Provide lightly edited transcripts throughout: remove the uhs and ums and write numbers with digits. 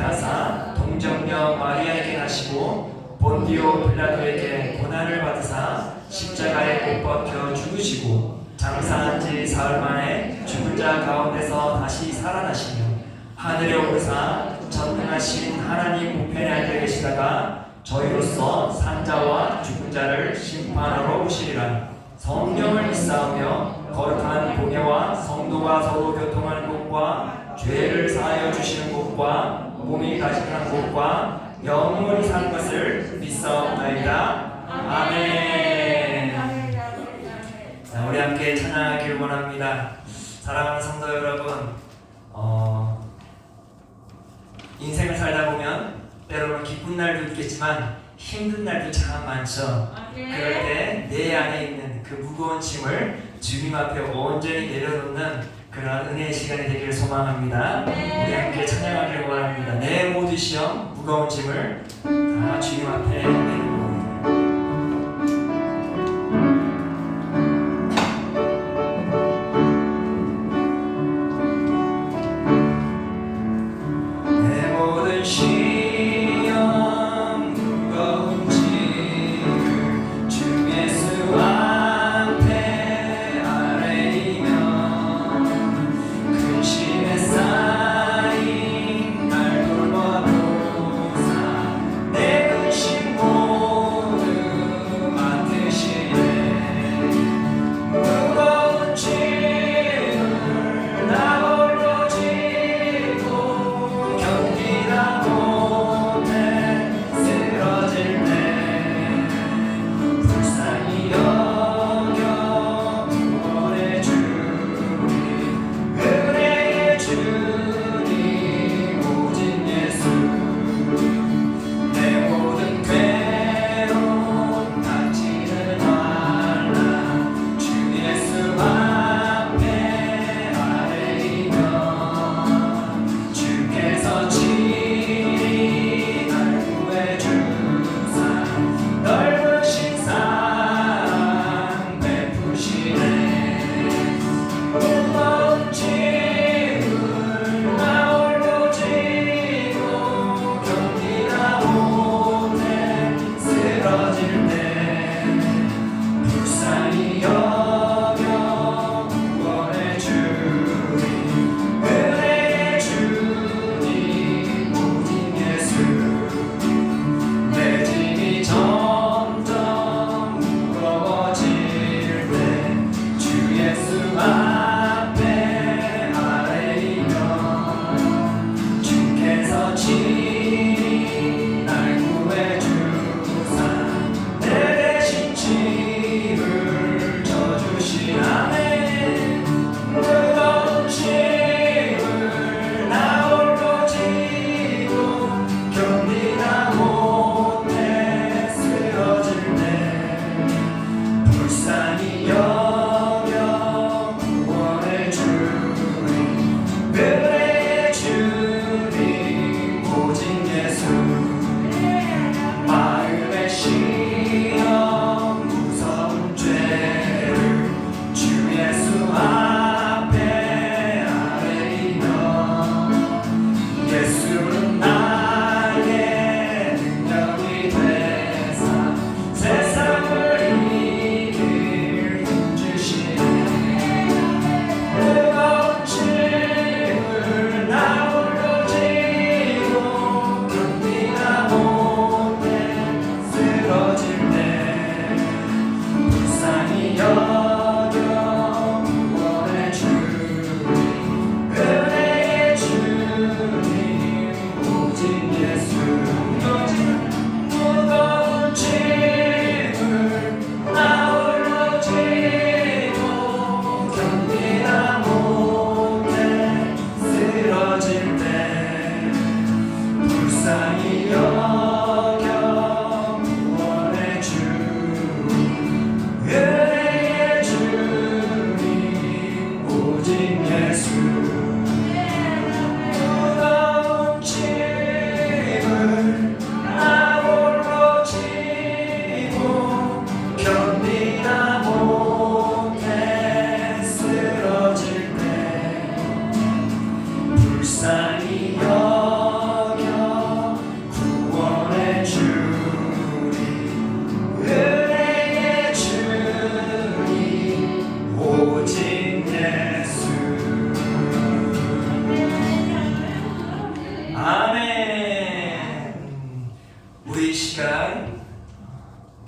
하사 동정녀 마리아에게 하시고 본디오 빌라도에게 고난을 받으사 십자가에 못 박혀 죽으시고 장사한 지 사흘 만에 죽은 자 가운데서 다시 살아나시며 하늘에 오르사 전능하신 하나님 우편에 앉아 계시다가 저희로서 산자와 죽은 자를 심판하러 오시리라. 성령을 믿사오며 거룩한 공예와 성도가 서로 교통하는 곳과 죄를 사하여 주시는 곳과 몸이 가식한 곳과 영원히 사는 것을 믿사옵나이다. 아멘. 자, 우리 함께 찬양하기를 원합니다. 사랑하는 성도 여러분, 인생을 살다 보면 때로는 기쁜 날도 있겠지만 힘든 날도 참 많죠. 그럴 때 내 안에 있는 그 무거운 짐을 주님 앞에 온전히 내려놓는 그런 은혜의 시간이 되기를 소망합니다. 우리 함께 찬양하기를 원합니다. 내 모든 시험, 무거운 짐을 다 주님 앞에 내려놓습니다.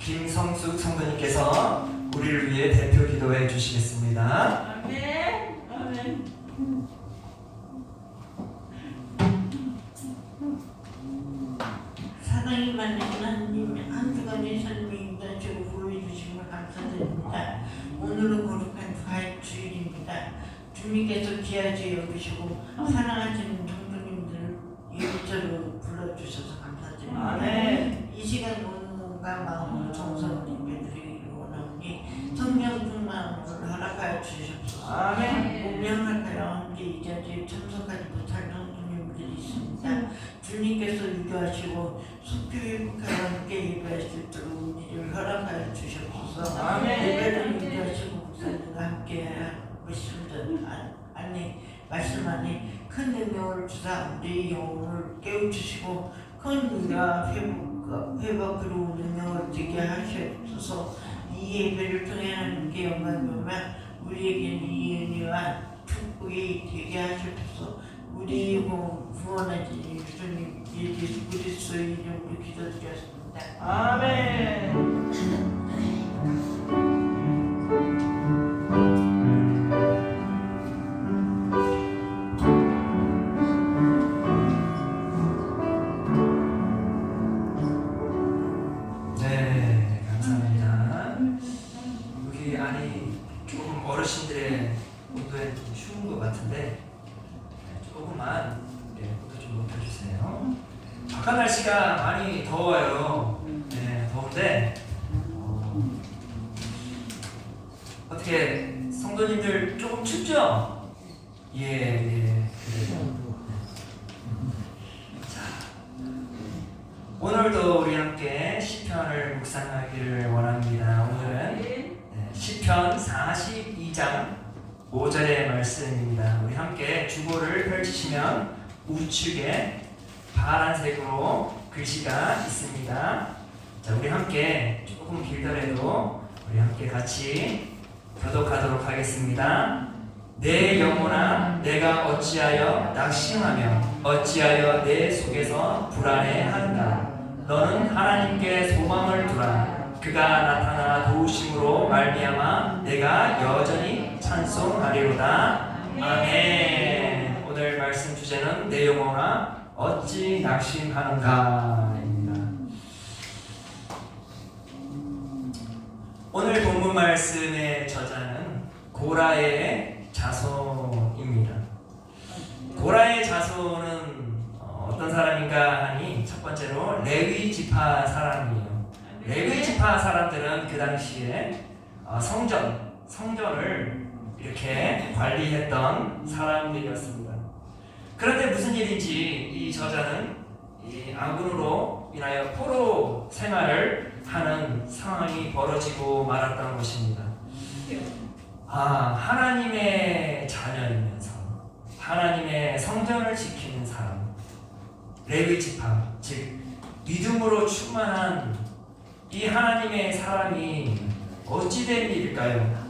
김성숙 성도님께서 우리를 위해 대표 기도해 주시겠습니다. 아멘. 아멘. 사랑이 많은 하나님, 한 주간의 삶을 인도하시고 보여주심을 감사드립니다. 오늘은 거룩한 주일입니다. 주님께서 귀하게 여기시고 사랑하시는 성도님들을 이름으로 불러주셔서 감사드립니다. 아멘. 이 시간 몸과 마음으로 정성을 예배드리기를 원하오니 성령 충만을 허락하여 주시옵소서. 아멘. 운명을 함께 이 자리에 참석하지 못할 성도님들이 있습니다. 주님께서 유교하시고 속교 회복하여 함께 예배할 수 있도록 우리를 허락하여 주시옵소서. 아멘. 예배를 유교하시고 목사님과 함께 하시는 안에 말씀 안에 큰 능력을 주사 우리 영혼을 깨우치시고 큰 위와 회복으로 능력을 되게 하시옵소서. 이 예배를 통해 하나님께 영광을 우리에게 이 은혜와 축복이 되게 하시옵소서. 우리 구원하신 주님 예수 그리스도의 이름으로 기도드렸습니다. 아멘. 네, 감사합니다. 여기 안이 조금 어르신들의 온도에 추운 것 같은데 조금만 온도 좀 높여주세요. 바깥 날씨가 많이 더워요. 네, 더운데 어떻게 성도님들 조금 춥죠? 예, 그래요. 자, 오늘도 우리 함께 시편을 묵상하기를 원합니다. 오늘은 시편 42장 5절의 말씀입니다. 우리 함께 주보를 펼치시면 우측에 파란색으로 글씨가 있습니다. 자, 우리 함께 조금 길더라도 우리 함께 같이 교독하도록 하겠습니다. 내 영혼아, 내가 어찌하여 낙심하며 어찌하여 내 속에서 불안해한다. 너는 하나님께 소망을 두라. 그가 나타나 도우심으로 말미암아 내가 여전히 찬송하리로다. 아멘. 오늘 말씀 주제는 내 영혼아 어찌 낙심하는가입니다. 오늘 본문 말씀의 저자는 고라의 자손입니다. 고라의 자손은 어떤 사람인가 하니 첫 번째로 레위 지파 사람이에요. 레위 지파 사람들은 그 당시에 성전을 이렇게 관리했던 사람들이었습니다. 그런데 무슨 일인지 이 저자는 이 아군으로 인하여 포로 생활을 하는 상황이 벌어지고 말았던 것입니다. 하나님의 자녀이면서 하나님의 성전을 지키는 사람, 레위 지파, 즉 믿음으로 충만한 이 하나님의 사람이 어찌된 일일까요?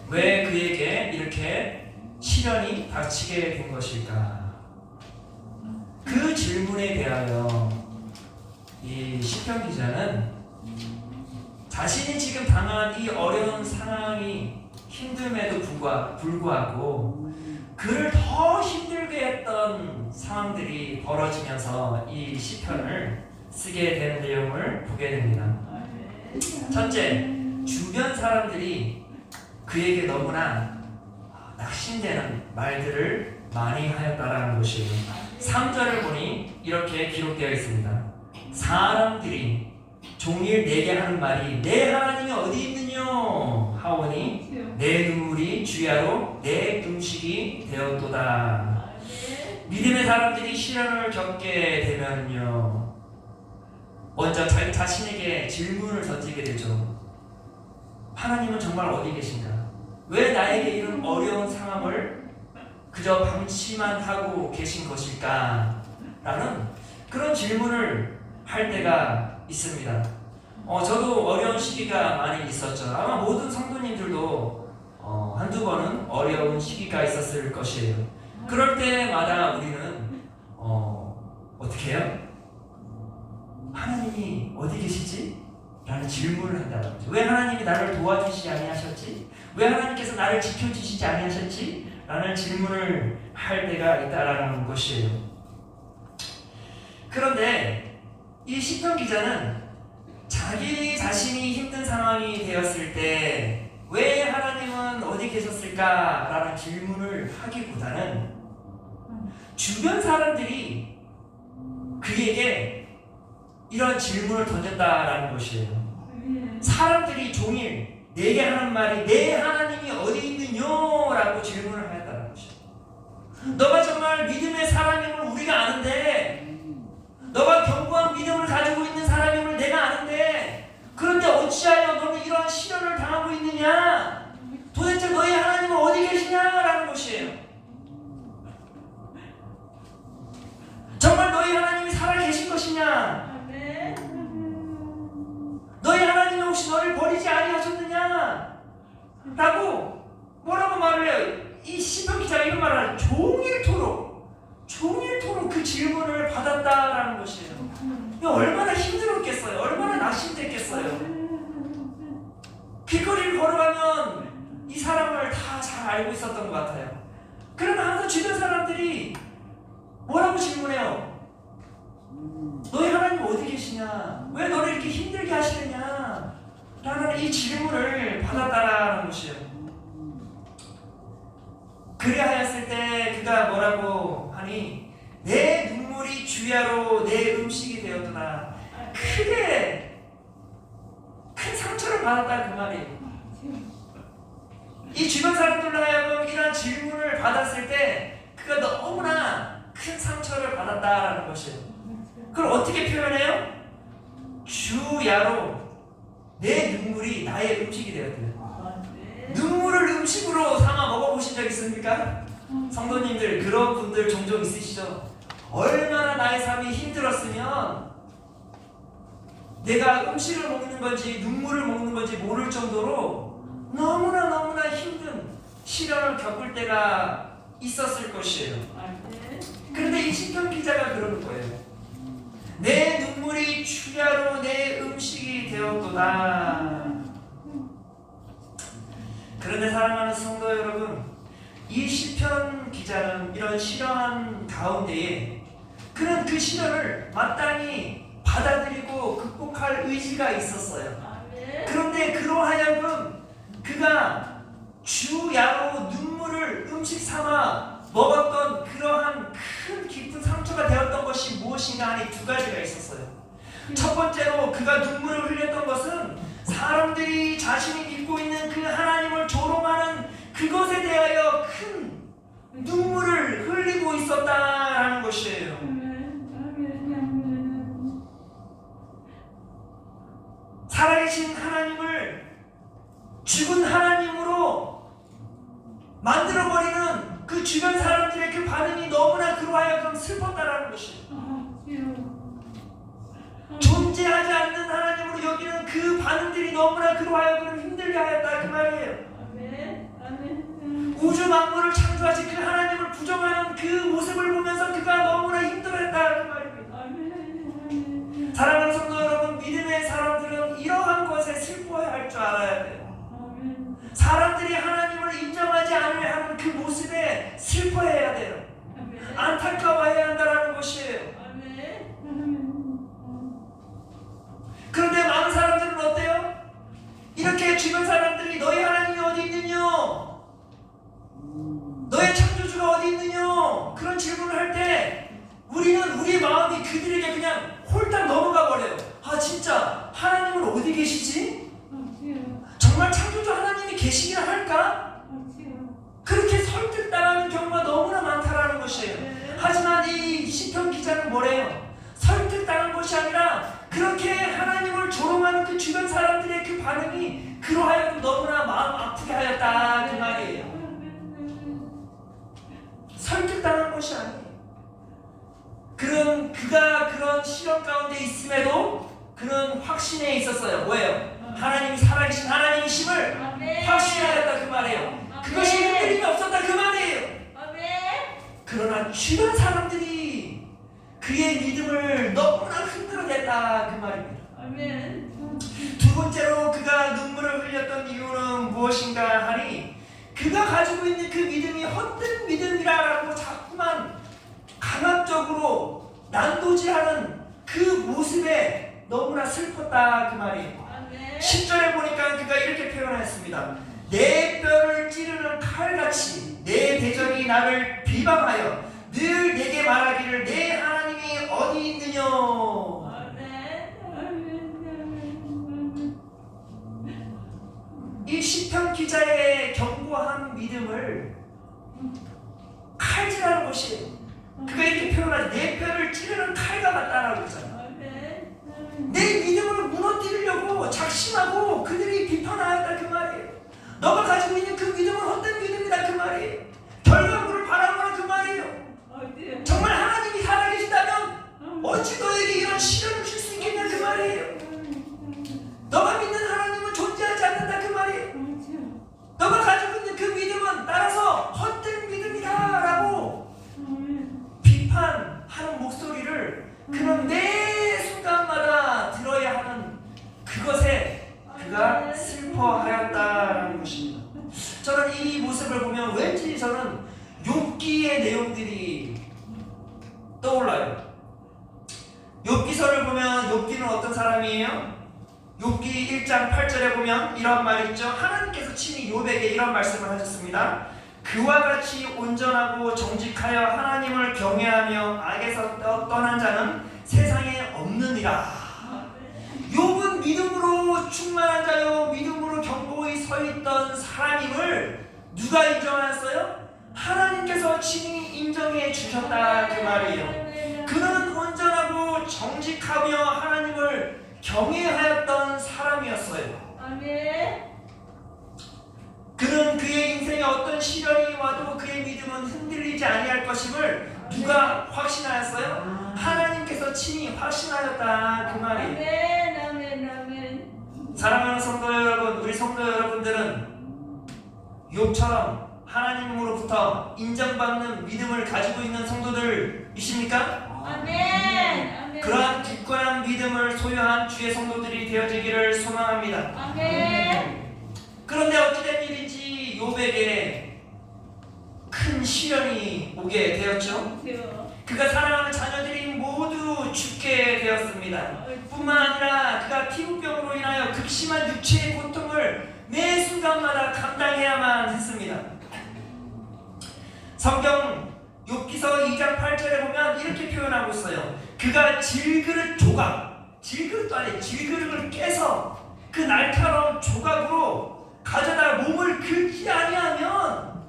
왜 그에게 이렇게 시련이 닥치게 된 것일까? 그 질문에 대하여 이 시편 기자는 자신이 지금 당한 이 어려운 상황이 힘듦에도 불구하고 그를 더 힘들게 했던 상황들이 벌어지면서 이 시편을 쓰게 되는 내용을 보게 됩니다. 첫째, 주변 사람들이 그에게 너무나 낙심되는 말들을 많이 하였다라는 것이에요. 3절을 보니 이렇게 기록되어 있습니다. 사람들이 종일 내게 하는 말이 내 하나님이 어디 있느뇨 하오니 내 눈물이 주야로 내 음식이 되었도다. 믿음의 사람들이 시련을 겪게 되면요, 먼저 자신에게 질문을 던지게 되죠. 하나님은 정말 어디 계신가? 왜 나에게 이런 어려운 상황을 그저 방치만 하고 계신 것일까? 라는 그런 질문을 할 때가 있습니다. 저도 어려운 시기가 많이 있었죠. 아마 모든 성도님들도 한두 번은 어려운 시기가 있었을 것이에요. 그럴 때마다 우리는 어떻게 해요? 하나님이 어디 계시지? 라는 질문을 한다는 거죠. 왜 하나님이 나를 도와주시지 아니하셨지? 왜 하나님께서 나를 지켜주시지 아니하셨지? 라는 질문을 할 때가 있다라는 것이에요. 그런데 이 시편 기자는 자기 자신이 힘든 상황이 되었을 때 왜 하나님은 어디 계셨을까? 라는 질문을 하기보다는 주변 사람들이 그에게 이런 질문을 던졌다라는 것이에요. 사람들이 종일 내게 하는 말이 내 하나님이 어디 있느뇨? 라고 질문을 하였다는 것이에요. 너가 정말 믿음의 사람임을 우리가 아는데, 너가 견고한 믿음을 가지고 있는 사람임을 내가 아는데, 그런데 어찌하여 너는 이러한 시련을 당하고 있느냐? 도대체 너희 하나님은 어디 계시냐라는 것이에요. 정말 너희 하나님이 살아계신 것이냐? 너희 하나님이 혹시 너를 버리지 아니하셨느냐? 라고 뭐라고 말을 해요. 이 시편 기자가 이런 말을 하죠. 종일토록 그 질문을 받았다라는 것이에요. 얼마나 힘들었겠어요. 얼마나 낙심됐겠어요. 길거리를 걸어가면 이 사람을 다 잘 알고 있었던 것 같아요. 그러나 항상 주변 사람들이 뭐라고 질문해요? 너희 하나님 어디 계시냐? 왜 너를 이렇게 힘들게 하시느냐? 라는 이 질문을 받았다라는 것이에요. 그리하였을 때 그가 뭐라고 하니 내 눈물이 주야로 내 음식이 되었구나. 크게 큰 상처를 받았다 그 말이에요. 이 주변 사람들로 하여금 이런 질문을 받았을 때 그가 너무나 큰 상처를 받았다라는 것이에요. 그걸 어떻게 표현해요? 주야로 내 눈물이 나의 음식이 되었대요. 눈물을 음식으로 삼아 먹어보신 적 있습니까? 성도님들 그런 분들 종종 있으시죠? 얼마나 나의 삶이 힘들었으면 내가 음식을 먹는 건지 눈물을 먹는 건지 모를 정도로 너무나 힘든 시련을 겪을 때가 있었을 것이에요. 그런데 이 시편 기자가 그러는 거예요. 내 눈물이 주야로 내 음식이 되었도다. 그런데 사랑하는 성도 여러분, 이 시편 기자는 이런 시련한 가운데에 그는 그 시련을 마땅히 받아들이고 극복할 의지가 있었어요. 그런데 그로하여금 그가 주야로 눈물을 음식 삼아 먹었던 그러한 큰 깊은 상처가 되었던 것이 무엇인가 하니 두 가지가 있었어요. 첫 번째로 그가 눈물을 흘렸던 것은 사람들이 자신이 믿고 있는 그 하나님을 조롱하는 그것에 대하여 큰 눈물을 흘리고 있었다라는 것이에요. 살아계신 하나님을 죽은 하나님으로 만들어버리는 그 주변 사람들의 그 반응이 너무나 그로하여금 슬펐다라는 것이에요. 존재하지 않는 하나님으로 여기는 그 반응들이 너무나 그로하여금 힘들게 하였다 그 말이에요. 우주 만물을 창조하신 그 하나님을 부정하는 그 모습을 보면서 그가 너무나 힘들어했다 그 말입니다. 사랑하는 성도 여러분, 믿음의 사람들은 이러한 것에 슬퍼할 줄 알아야 돼요. 사람들이 하나님을 인정하지 않으려 하는 그 모습에 슬퍼해야 돼요. 안타까워해야 한다는 것이에요. 그런데 많은 사람들은 어때요? 이렇게 주변 사람들이 너희 하나님이 어디 있느냐? 너의 창조주가 어디 있느냐? 그런 질문을 할 때 우리는 우리 마음이 그들에게 그냥 홀딱 넘어가 버려요. 아 진짜 하나님은 어디 계시지? 정말 창조주 하나님이 계시긴 할까? 그렇게 설득당하는 경우가 너무나 많다라는 것이에요. 하지만 이 시편 기자는 뭐래요? 설득당한 것이 아니라 그렇게 하나님을 조롱하는 그 주변 사람들의 그 반응이 그러하여금 너무나 마음 아프게 하였다 그 말이에요. 설득당한 것이 아니에요. 그가 그런 시련 가운데 있음에도 그는 확신에 있었어요. 뭐예요? 하나님이 살아계신 하나님이심을 확신하였다 그 말이에요. 그것이 흔들림이 없었다 그 말이에요. 그러나 주변 사람들이 그의 믿음을 너무나 흔들어냈다 그 말입니다. 아멘. 두 번째로 그가 눈물을 흘렸던 이유는 무엇인가 하니 그가 가지고 있는 그 믿음이 헛된 믿음이라고 자꾸만 강압적으로 난도질하는 그 모습에 너무나 슬펐다 그 말이에요. 아멘. 10절에 보니까 그가 이렇게 표현했습니다. 내 뼈를 찌르는 칼같이 내 대적이 나를 비방하여 늘 내게 말하기를 내 하나님이 어디 있느냐. 이 시편 기자의 견고한 믿음을 칼질하는 것이 그가 이렇게 표현하지 내 뼈를 찌르는 칼과 같다라고 했잖아요. 내 믿음을 무너뜨리려고 작심하고 그들이 비판하였다 그 말이에요. 너가 가지고 있는 그 믿음은 헛된 믿음이다 그 말이에요. 결과물을 바라보라 그 말이에요. 정말 하나님이 살아계시다면 어찌 너에게 이런 시련을 줄 수 있겠냐 그 말이에요. 너가 믿는 하나님은 존재하지 않는다 그 말이에요. 너가 가지고 있는 그 믿음은 따라서 헛된 믿음이다 라고 비판하는 목소리를 그는 매 순간마다 들어야 하는 그것에 그가 슬퍼하였다라는 것입니다. 저는 이 모습을 보면 왠지 저는 욥기의 내용들이 떠올라요. 욥기서를 보면 욥기는 어떤 사람이에요? 욥기 1장 8절에 보면 이런 말이 있죠. 하나님께서 친히 욥에게 이런 말씀을 하셨습니다. 그와 같이 온전하고 정직하여 하나님을 경외하며 악에서 떠난 자는 세상에 없느니라. 욥은 믿음으로 충만한 자요 믿음으로 견고히 서 있던 사람임을 누가 인정하였어요? 하나님께서 친히 인정해 주셨다 그 말이에요. 그는 온전하고 정직하며 하나님을 경외하였던 사람이었어요. 그는 그의 인생에 어떤 시련이 와도 그의 믿음은 흔들리지 아니할 것임을 누가 확신하였어요? 하나님께서 친히 확신하였다 그 말이에요. 사랑하는 성도 여러분, 우리 성도 여러분들은 욥처럼 하나님으로부터 인정받는 믿음을 가지고 있는 성도들이십니까? 그러한 굳건한 믿음을 소유한 주의 성도들이 되어지기를 소망합니다. 그런데 어찌된 일인지 욥에게 큰 시련이 오게 되었죠. 그가 사랑하는 자녀들이 모두 죽게 되었습니다. 뿐만 아니라 그가 피부병으로 인하여 극심한 육체의 고통을 매 순간마다 감당해야만 했습니다. 성경 욥기서 2장 8절에 보면 이렇게 표현하고 있어요. 그가 질그릇 조각, 질그릇도 아니에요. 질그릇을 깨서 그 날카로운 조각으로 가져다 몸을 긁지 아니하면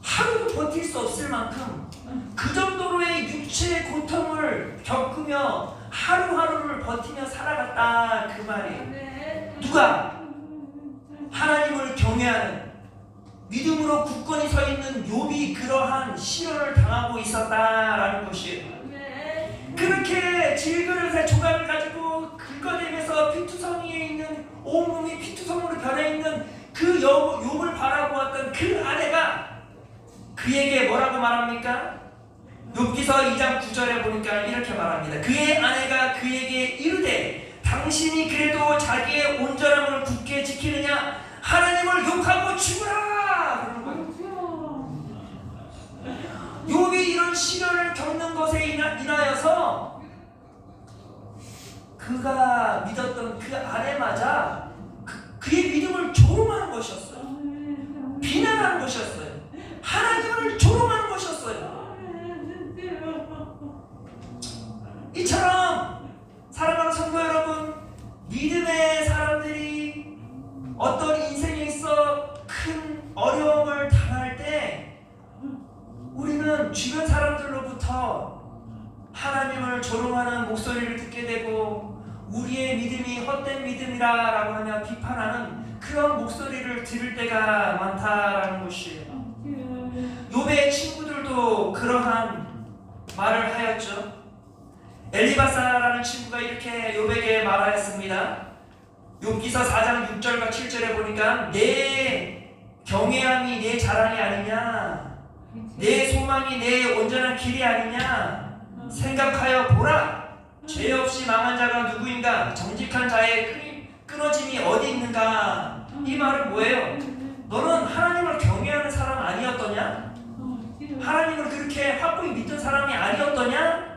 하루도 버틸 수 없을 만큼 그 정도로의 육체의 고통을 겪으며 하루하루를 버티며 살아갔다 그 말이에요. 누가? 하나님을 경외하는 믿음으로 굳건히 서 있는 욥이 그러한 시련을 당하고 있었다라는 것이에요. 그렇게 질그릇의 조각을 가지고 긁어내면서 피투성이에 있는 온몸이 피투성으로 변해있는 그 욥을 바라보았던 그 아내가 그에게 뭐라고 말합니까? 욥기서 2장 9절에 보니까 이렇게 말합니다. 그의 아내가 그에게 이르되 당신이 그래도 자기의 온전함을 굳게 지키느냐? 하나님을 욕하고 죽으라! 그러는 거예요. 욥이 이런 시련을 겪는 것에 인하여서 그가 믿었던 그 아내마저 그의 믿음을 조롱하는 것이었어요. 비난하는 것이었어요. 하나님을 조롱하는 것이었어요. 이처럼 사랑하는 성도 여러분, 믿음의 사람들이 어떤 인생에 있어 큰 어려움을 당할 때 우리는 주변 사람들로부터 하나님을 조롱하는 목소리를 듣게 되고 우리의 믿음이 헛된 믿음이라고 하며 비판하는 그런 목소리를 들을 때가 많다라는 것이에요. 욥의 친구들도 그러한 말을 하였죠. 엘리바사라는 친구가 이렇게 욥에게 말하였습니다. 욥기서 4장 6절과 7절에 보니까 내 경외함이 내 자랑이 아니냐, 내 소망이 내 온전한 길이 아니냐 생각하여 보라. 죄 없이 망한 자가 누구인가? 정직한 자의 끊어짐이 어디 있는가? 이 말은 뭐예요? 너는 하나님을 경외하는 사람 아니었더냐? 하나님을 그렇게 확고히 믿던 사람이 아니었더냐?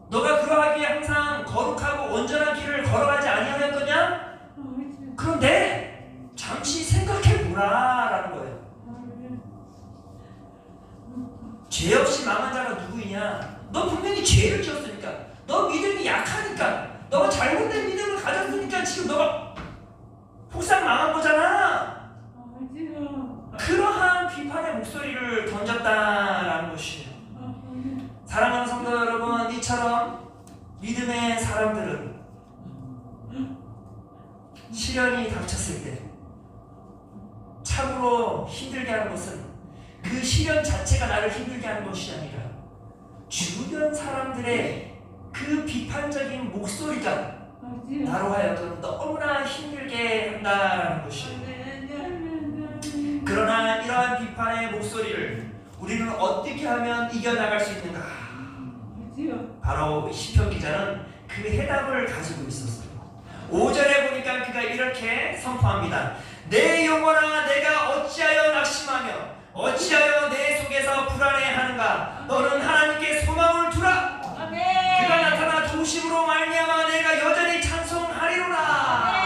너가 그러하기에 항상 거룩하고 온전한 길을 걸어가지 아니하였더냐? 그런데 잠시 생각해보라라는 거예요. 죄 없이 망한 자가 누구이냐? 너 분명히 죄를 지었으니까, 너 믿음이 약하니까, 너가 잘못된 믿음을 가졌으니까 지금 너가 폭삭 망한 거잖아. 그러한 비판의 목소리를 던졌다라는 것이에요. 사랑하는 성도 여러분, 이처럼 믿음의 사람들은 시련이 닥쳤을 때 참으로 힘들게 하는 것은 그 시련 자체가 나를 힘들게 하는 것이 아니라 주변 사람들의 그 비판적인 목소리가 나로 하여금 너무나 힘들게 한다는 것이에요. 그러나 이러한 비판의 목소리를 우리는 어떻게 하면 이겨나갈 수 있는가? 바로 시편 기자는 그 해답을 가지고 있었어요. 5절에 보니까 그가 이렇게 선포합니다. 내 영혼아, 내가 어찌하여 낙심하며 어찌하여 내 속에서 불안해하는가? 너는 하나님께 소망을 두라. 그가 나타나 도우심으로 말미암아 내가 여전히 찬송하리로라.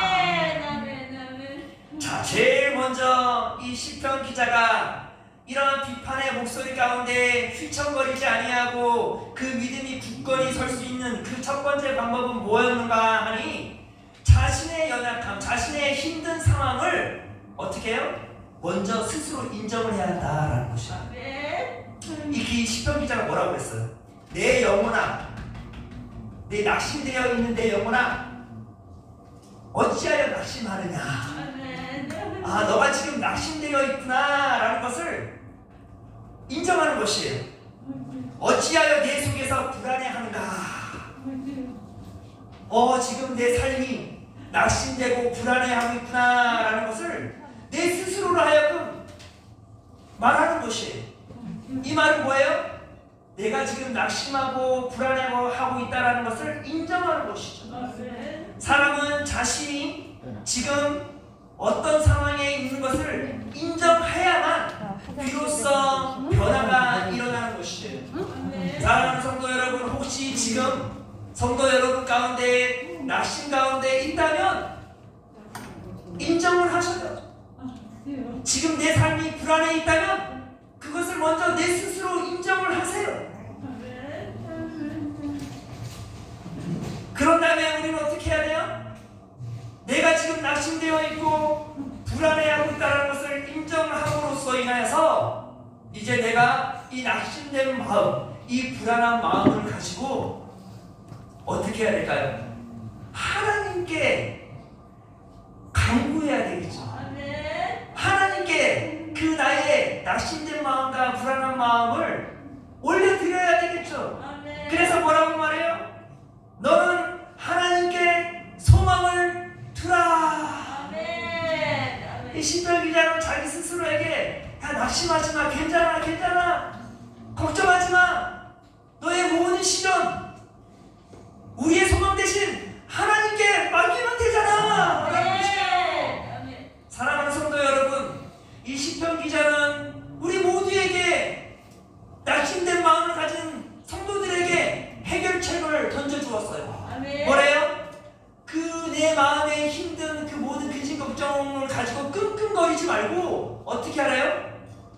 자, 제일 먼저 이 시편 기자가 이러한 비판의 목소리 가운데 휘청거리지 아니하고 그 믿음이 굳건히 설 수 있는 그 첫 번째 방법은 뭐였는가 하니, 자신의 연약함, 자신의 힘든 상황을 어떻게 해요? 먼저 스스로 인정을 해야 한다라는 것이야. 이 시편 기자가 뭐라고 그랬어요? 내 영혼아, 내 낙심되어 있는 내 영혼아, 어찌하여 낙심하느냐? 아, 너가 지금 낙심되어 있구나 라는 것을 인정하는 것이에요. 어찌하여 내 속에서 불안해하는가? 지금 내 삶이 낙심되고 불안해하고 있구나 라는 것을 내 스스로로 하여금 말하는 것이에요. 이 말은 뭐예요? 내가 지금 낙심하고 불안해하고 있다는 것을 인정하는 것이죠. 사람은 자신이 지금 어떤 상황에 있는 것을 인정해야만 비로소 변화가 일어나는 것이에요. 사랑하는 성도 여러분, 혹시 지금 성도 여러분 가운데 낙심 가운데 있다면 인정을 하셔요. 지금 내 삶이 불안해 있다면 그것을 먼저 내 스스로 인정을 하세요. 그런 다음에 우리는 어떻게 해야 돼요? 내가 지금 낙심되어 있고 불안해하고 있다는 것을 인정함으로써 인하여서 이제 내가 이 낙심된 마음, 이 불안한 마음을 가지고 어떻게 해야 될까요? 하나님께 간구해야 되겠죠. 하나님께 그 나의 낙심된 마음과 불안한 마음을 올려드려야 되겠죠. 그래서 뭐라고 말해요? 너는 하나님께 소망을 두라. 이 시편 기자는 자기 스스로에게, 야, 낙심하지 마, 괜찮아, 걱정하지 마, 너의 모든 시련 우리의 소망 대신 하나님께 맡기면 되잖아. 사랑하는 성도 여러분, 이 시편 기자는 우리 모두에게 낙심된 마음을 가진 성도들에게 해결책을 던져주었어요. 뭐래요? 그 내 마음에 힘든 그 모든 근심 걱정을 가지고 끙끙거리지 말고 어떻게 하래요?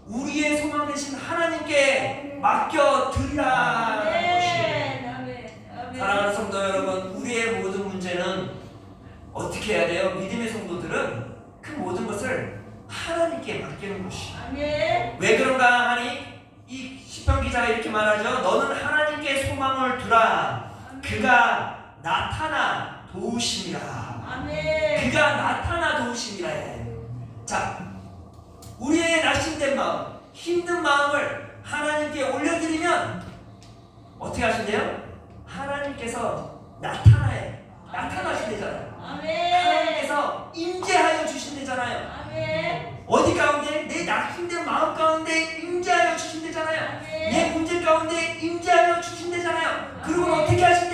우리의 소망 대신 하나님께 맡겨드리라는 것이에요. 사랑하는 성도 여러분, 우리의 모든 문제는 어떻게 해야 돼요? 믿음의 성도들은 그 모든 것을 하나님께 맡기는 것이에요. 왜 그런가 하니 이 시편 기자가 이렇게 말하죠. 너는 하나님께 소망을 두라. 그가 나타나 도우심이라. 그가 나타나 도우심이라 해. 자, 우리의 낙심된 마음, 힘든 마음을 하나님께 올려드리면 어떻게 하신대요? 하나님께서 나타나신대잖아요. 하나님께서 임재하여 주신대잖아요. 어디 가운데? 내 낙심된 마음 가운데 임재하여 주신대잖아요. 내 문제 가운데 임재하여 주신대잖아요. 그리고 어떻게 하신대요?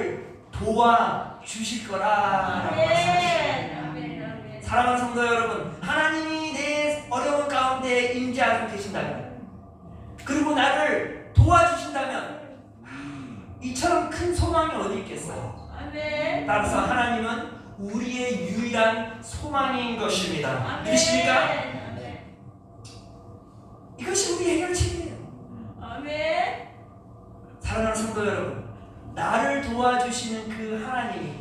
나를 도와주실 거라라고 말씀하셨습니다. 사랑하는 성도 여러분, 하나님이 내 어려운 가운데 임재하고 계신다면, 그리고 나를 도와주신다면 이처럼 큰 소망이 어디 있겠어요? 따라서 하나님은 우리의 유일한 소망인 것입니다. 믿으십니까? 이것이 우리 해결책이에요. 사랑하는 성도 여러분, 나를 도와주시는 그 하나님이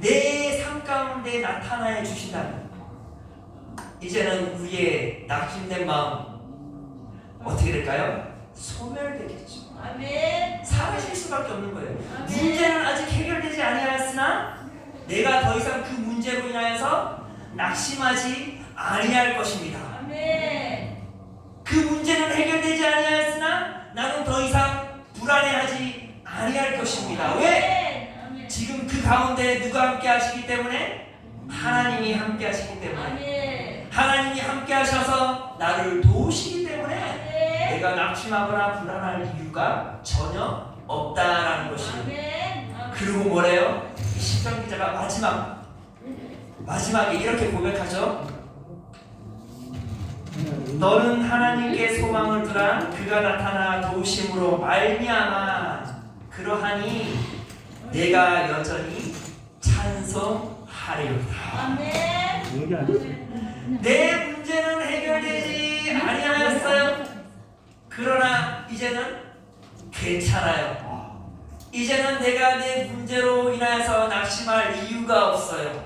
내 삶 가운데 나타나해 주신다면 이제는 우리의 낙심된 마음 어떻게 될까요? 소멸되겠죠. 사라질 수밖에 없는 거예요. 문제는 아직 해결되지 아니하였으나 내가 더 이상 그 문제로 인하여서 낙심하지 아니할 것입니다. 그 문제는 해결되지 아니하였으나 나는 더 이상 불안해하지 아니할 것입니다. 왜? 지금 그 가운데 누가 함께 하시기 때문에? 하나님이 함께 하시기 때문에. 하나님이 함께 하셔서 나를 도우시기 때문에 내가 낙심하거나 불안할 이유가 전혀 없다라는 것입니다. 그리고 뭐래요? 시편 기자가 마지막에 이렇게 고백하죠. 너는 하나님께 소망을 두라. 그가 나타나 도우심으로 말미암아 그러하니 내가 여전히 찬송하리로다. 내 문제는 해결되지 아니하였어요. 그러나 이제는 괜찮아요. 이제는 내가 내 문제로 인하여서 낙심할 이유가 없어요.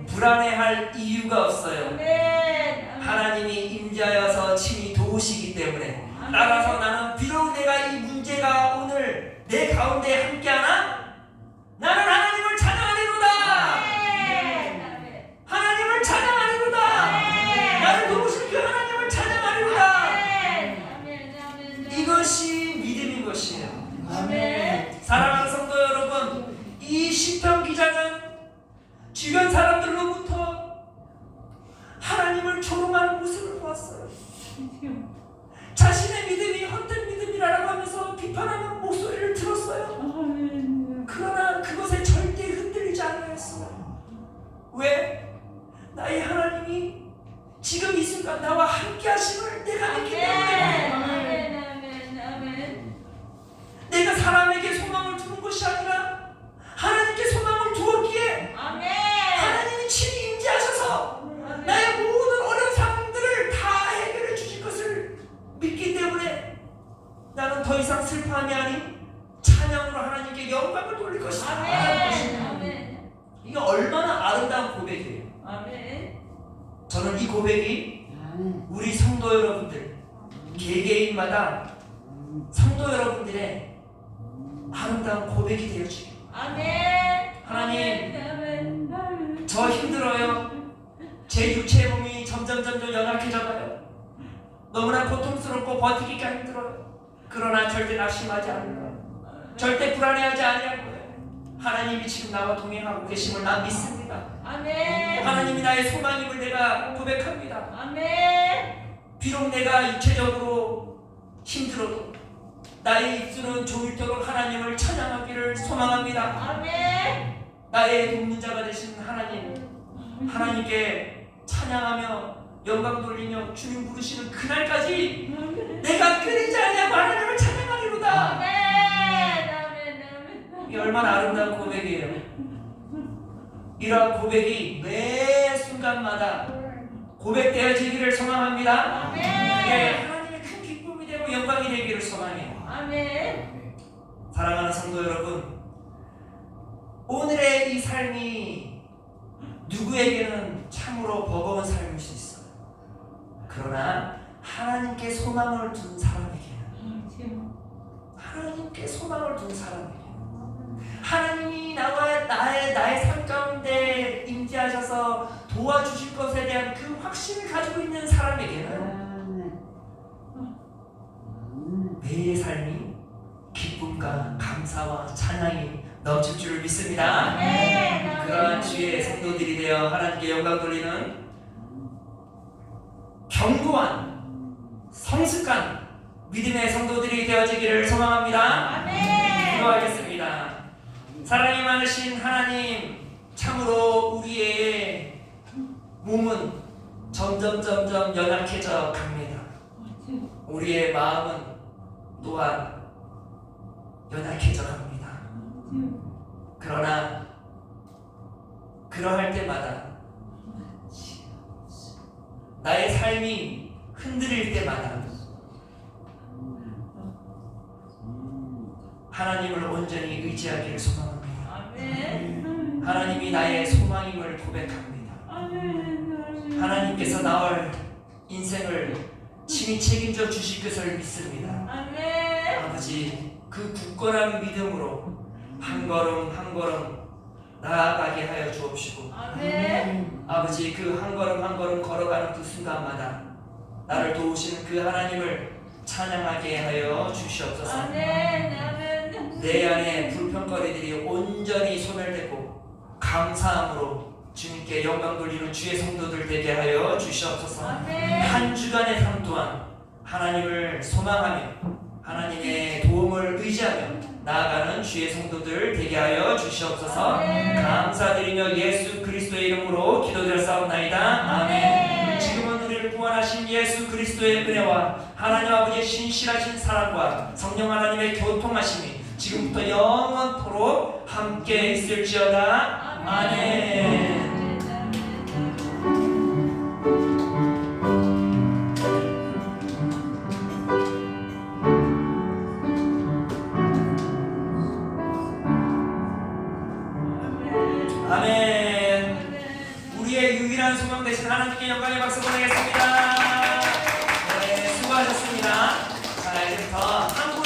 불안해할 이유가 없어요. 하나님이 임재하여서 친히 도우시기 때문에. 따라서 나는 비록 내가 이 문제가 오늘 내 가운데 함께하나 나는 하나님을 찬양하리로다. 하나님을 찬양하리로다. 나를 도우실 그 하나님을 찬양하리로다. 이것이 믿음인 것이에요. 사랑하는 성도 여러분, 이 시편 기자는 주변 사람들로부터 하나님을 조롱하는 모습을 보았어요. 자신의 믿음이 헛된 믿음이라고 하면서 비판하는 목소리를 들었어요. 그러나 그것에 절대 흔들리지 않았어요. 왜? 나의 하나님이 지금 이 순간 나와 함께 하심을 내가 믿기 때문에. 내가 사람에게 소망을 두는 것이 아니라 하나님께 소망을 두었기에 하나님이 친히 임재하셔서 나의 모든 어려운 상황들을 다 해결해 주실 것을 믿기 때문에 나는 더 이상 슬퍼함이 아닌 찬양으로 하나님께 영광을 돌릴 것이다. 이게 얼마나 아름다운 고백이에요. 저는 이 고백이 우리 성도 여러분들 개개인마다 성도 여러분들의 아름다운 고백이 되어주기를. 하나님, 저 힘들어요. 제 육체의 몸이 점점 연약해져가요. 너무나 고통스럽고 버티기가 힘들어요. 그러나 절대 낙심하지 않을 거예요. 절대 불안해하지 아니할 거예요. 하나님이 지금 나와 동행하고 계심을 난 믿습니다. 하나님이 나의 소망임을 내가 고백합니다. 비록 내가 육체적으로 힘들어도 나의 입술은 조일토록 하나님을 찬양하기를 소망합니다. 나의 돕는자가 되신 하나님, 하나님께 찬양하며 영광 돌리며 주님 부르시는 그날까지 내가 끊이지 아니하고 하나님을 찬양하리로다. 이게 얼마나 아름다운 고백이에요. 이러한 고백이 매 순간마다 고백되어지기를 소망합니다. 그게 하나님의 큰 기쁨이 되고 영광이 되기를 소망해요. 사랑하는 성도 여러분, 오늘의 이 삶이 누구에게는 참으로 버거운 삶일 수 있어요. 그러나 하나님께 소망을 둔 사람에게는, 하나님께 소망을 둔 사람에게는, 하나님이 나의 삶 가운데 임재하셔서 도와주실 것에 대한 그 확신을 가지고 있는 사람에게는 매일의 삶이 기쁨과 감사와 찬양이 넘칠 줄을 믿습니다. 그러한 주의 성도들이 되어 하나님께 영광 돌리는 견고한 성숙한 믿음의 성도들이 되어지기를 소망합니다. 기도하겠습니다. 사랑이 많으신 하나님, 참으로 우리의 몸은 점점 연약해져 갑니다. 우리의 마음은 또한 연약해져 갑니다. 그러나 그러할 때마다 나의 삶이 흔들릴 때마다 하나님을 온전히 의지하기를 소망합니다. 아멘. 하나님이 나의 소망임을 고백합니다. 아멘. 하나님께서 나올 인생을 친히 책임져 주실 것을 믿습니다. 아멘. 아버지, 그 굳건한 믿음으로 한 걸음 한 걸음 나아가게 하여 주옵시고, 아멘. 아버지, 그 한 걸음 걸어가는 그 순간마다 나를 도우시는 그 하나님을 찬양하게 하여 주시옵소서. 아멘. 아멘. 내 안에 불평거리들이 온전히 소멸되고 감사함으로 주님께 영광 돌리는 주의 성도들 되게 하여 주시옵소서. 아멘. 한 주간의 삶 또한 하나님을 소망하며 하나님의 도움을 의지하며 나아가는 주의 성도들 되게 하여 주시옵소서. 아멘. 감사드리며 예수 그리스도의 이름으로 기도드렸사옵나이다. 아멘. 지금은 우리를 구원하신 예수 그리스도의 은혜와 하나님 아버지의 신실하신 사랑과 성령 하나님의 교통하심이 지금부터 영원토록 함께 있을지어다. 아멘. 아멘. 우리의 유일한 소망 되신 하나님께 영광의 박수 보내겠습니다.